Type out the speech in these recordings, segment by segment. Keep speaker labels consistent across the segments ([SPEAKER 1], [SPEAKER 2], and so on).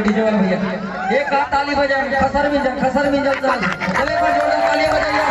[SPEAKER 1] DJ वाला भैया एक हाथ ताली बजाए, खसर भी चल चले पर जोरदार तालियां बजाइए।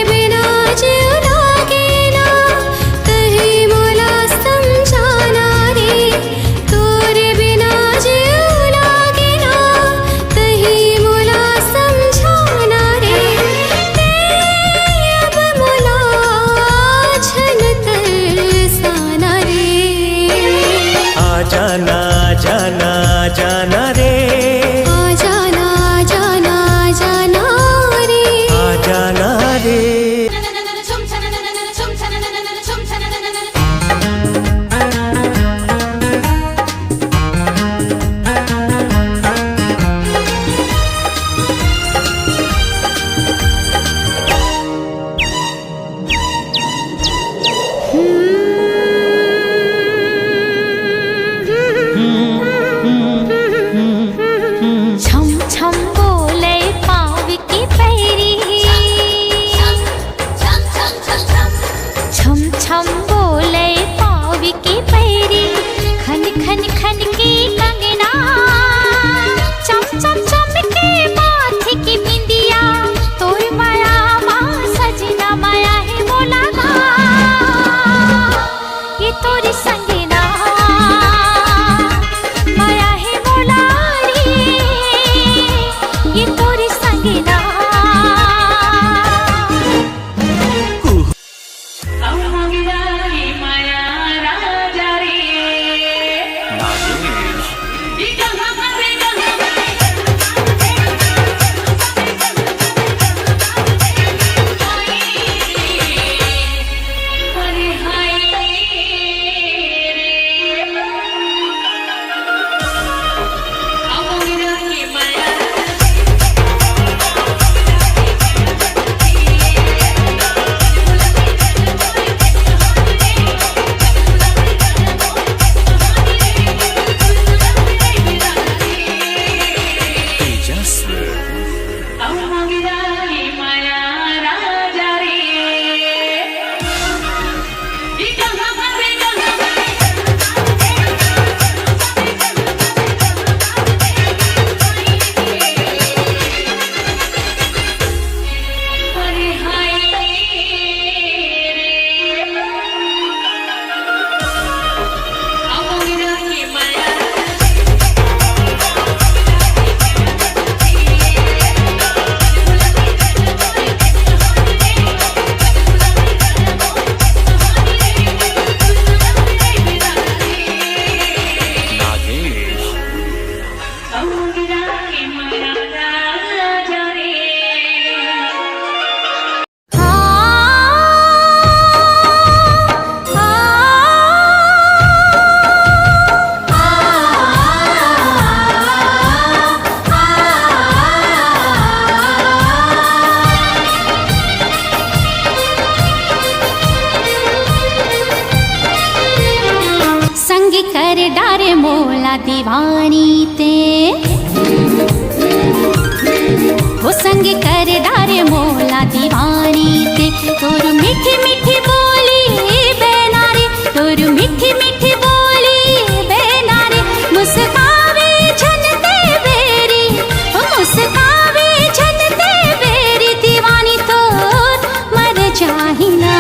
[SPEAKER 2] बिना जो लागे ना कर डारे मोला दीवानी ते हो संग कर डारे मोला दीवानी ते तोर मीठी मीठी बोली बेनारे तोर मीठी मीठी बोली बेनारे मुस्कावे छनते बेरी हो मुस्कावे छनते बेरी दीवानी तोर मर जाहिना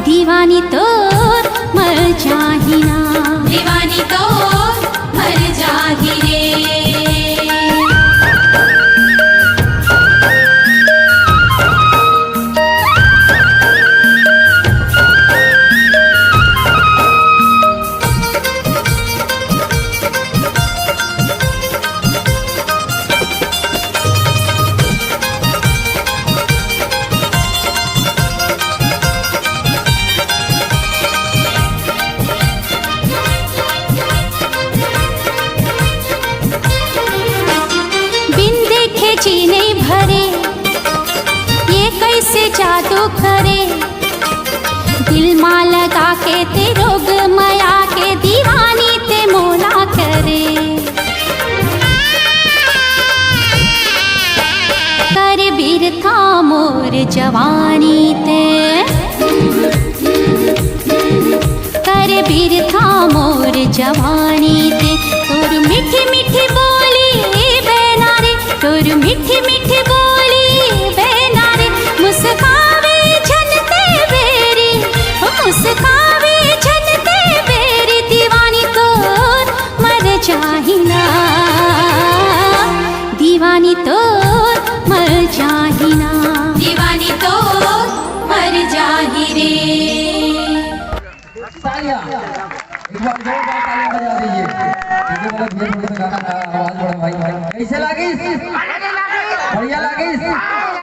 [SPEAKER 2] दीवानी तोर मर जाहिना दीवानी तोर मर जाहि रे जी नहीं भरे ये कैसे जादू करे दिल मां लगा के ते रोग माया के दीवानी ते मोला करे कर बीर था मोर जवानी ते कर बीर था मोर जवानी ते तोर मीठी मीठी बोली बेनारे तोर मीठी मीठी बोली बेनारे मुस्कावे छनते बेरी हो मुस्कावे छनते बेरी दीवानी तोर मर जाहिना दीवानी तोर मर जाहिना दीवानी तोर मर जाहि रे
[SPEAKER 1] तालियां एक बार जोरदार तालियां बजा दीजिए। गाना आवाज बड़ा भाई कैसे लगी?